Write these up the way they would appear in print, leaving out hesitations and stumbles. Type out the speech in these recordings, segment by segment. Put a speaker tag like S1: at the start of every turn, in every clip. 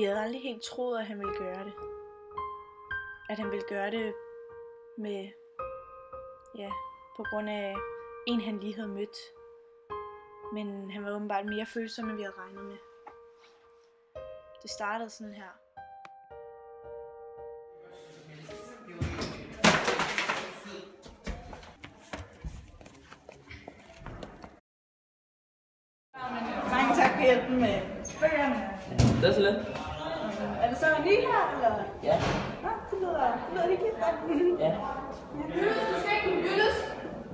S1: Vi havde aldrig helt troet, at han ville gøre det. At han ville gøre det med, på grund af en, han lige havde mødt. Men han var åbenbart mere følsom, end vi havde regnet med. Det startede sådan her. Mange tak for hjælpen med bøgerne.
S2: Det er så lidt.
S1: Er det så lige her, eller?
S2: Ja.
S1: Nå, det lyder hyggeligt.
S2: Ja.
S3: Du skal ikke lyttes.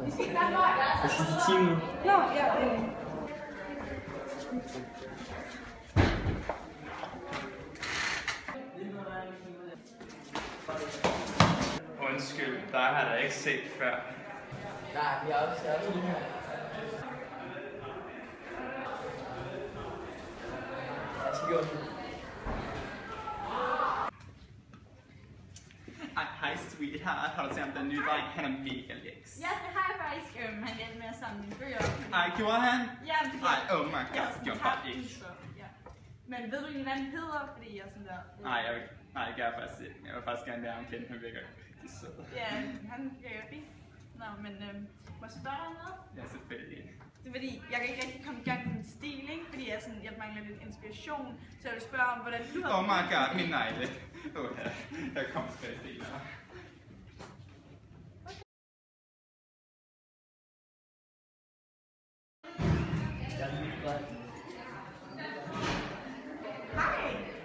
S3: Vi skal ikke lade være.
S2: Jeg skal til 10 nu.
S1: Nå, ja.
S4: Undskyld, der har jeg da ikke set før.
S2: Nej, vi er også lige her. Jeg skal gøre det.
S4: Hej sweetheart, har du set om den nye dreng? Han er mega læks.
S3: Ja, det har jeg faktisk. Han hjalp med at samle mine bøger op.
S4: Ej, gjorde han?
S3: Ja, det
S4: Ej, oh my
S3: jeg
S4: god,
S3: har sådan
S4: gjorde
S3: tabt
S4: han ikke.
S3: den, så, ja. Men ved du egentlig, hvad han hedder? Fordi jeg er sådan der...
S4: Nej, det gør jeg faktisk ikke. Jeg vil faktisk gerne lære ham kendt, han virker rigtig sød.
S3: Ja, han virker fint. Nå, men må jeg spørge dig om noget?
S4: Ja, selvfølgelig.
S3: Det er fordi, jeg kan ikke rigtig komme i gang med min stil, ikke? Fordi jeg mangler lidt inspiration. Så jeg vil spørge om, hvordan du har...
S4: Oh my god, min negle. Ja, jeg kom tilbage til dig.
S3: Hej!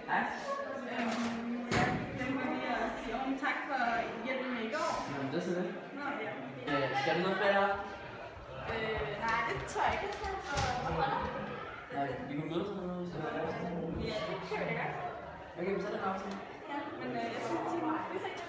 S2: Hej.
S3: Jeg vil lige sige tak for hjælpen med i går.
S2: Jamen, det er så lidt.
S3: Nå, ja.
S2: Skal du noget flere?
S3: Nej, det tror jeg ikke, jeg skal.
S2: Nej, vi kunne mødes eller noget, hvis det var det.
S3: Ja, det kører jeg godt.
S2: Okay, men så er det en aftale.
S3: Ja, men jeg synes, vi ses.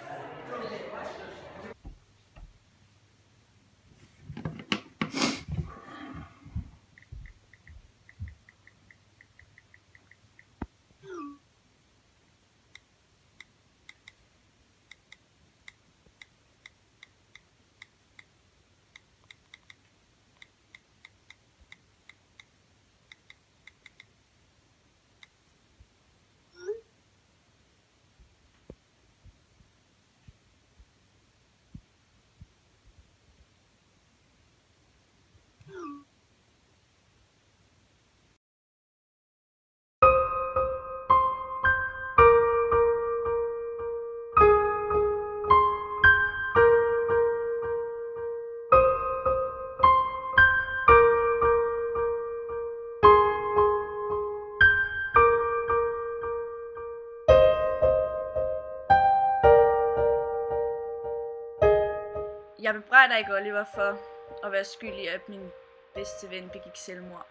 S1: Jeg bebrejder ikke Oliver for at være skyld i, at min bedste ven begik selvmord.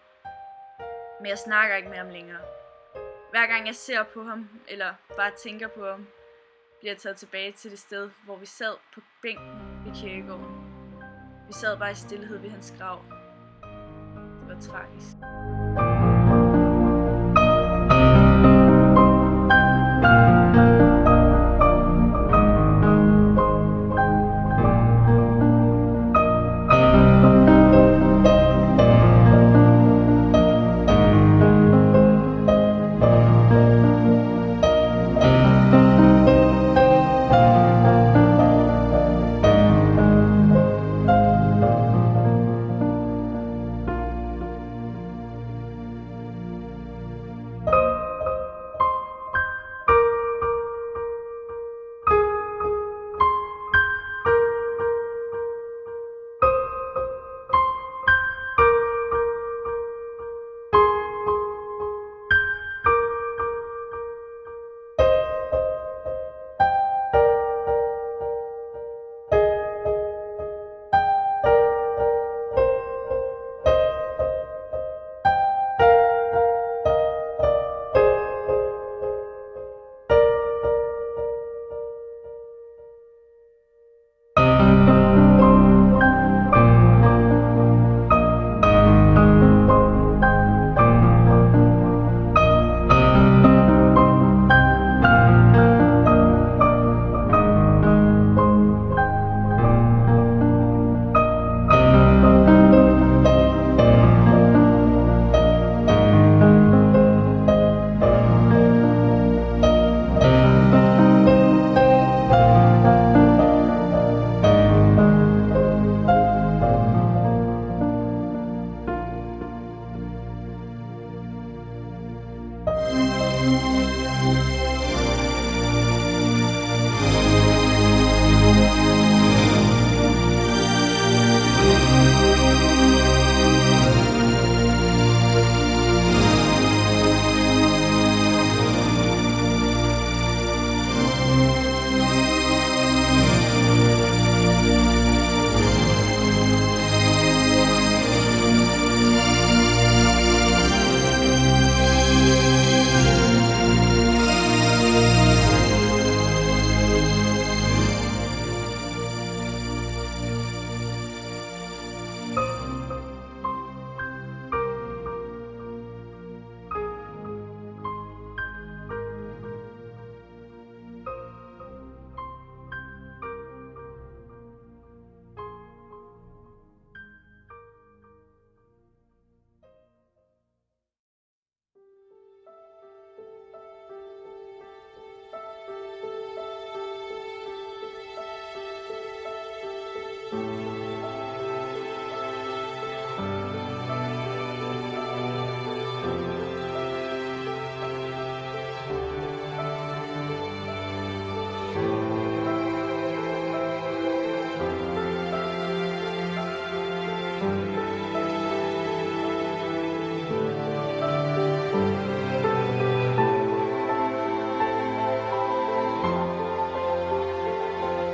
S1: Men jeg snakker ikke med ham længere. Hver gang jeg ser på ham, eller bare tænker på ham, bliver jeg taget tilbage til det sted, hvor vi sad på bænken ved kirkegården. Vi sad bare i stillhed ved hans grav. Det var tragisk.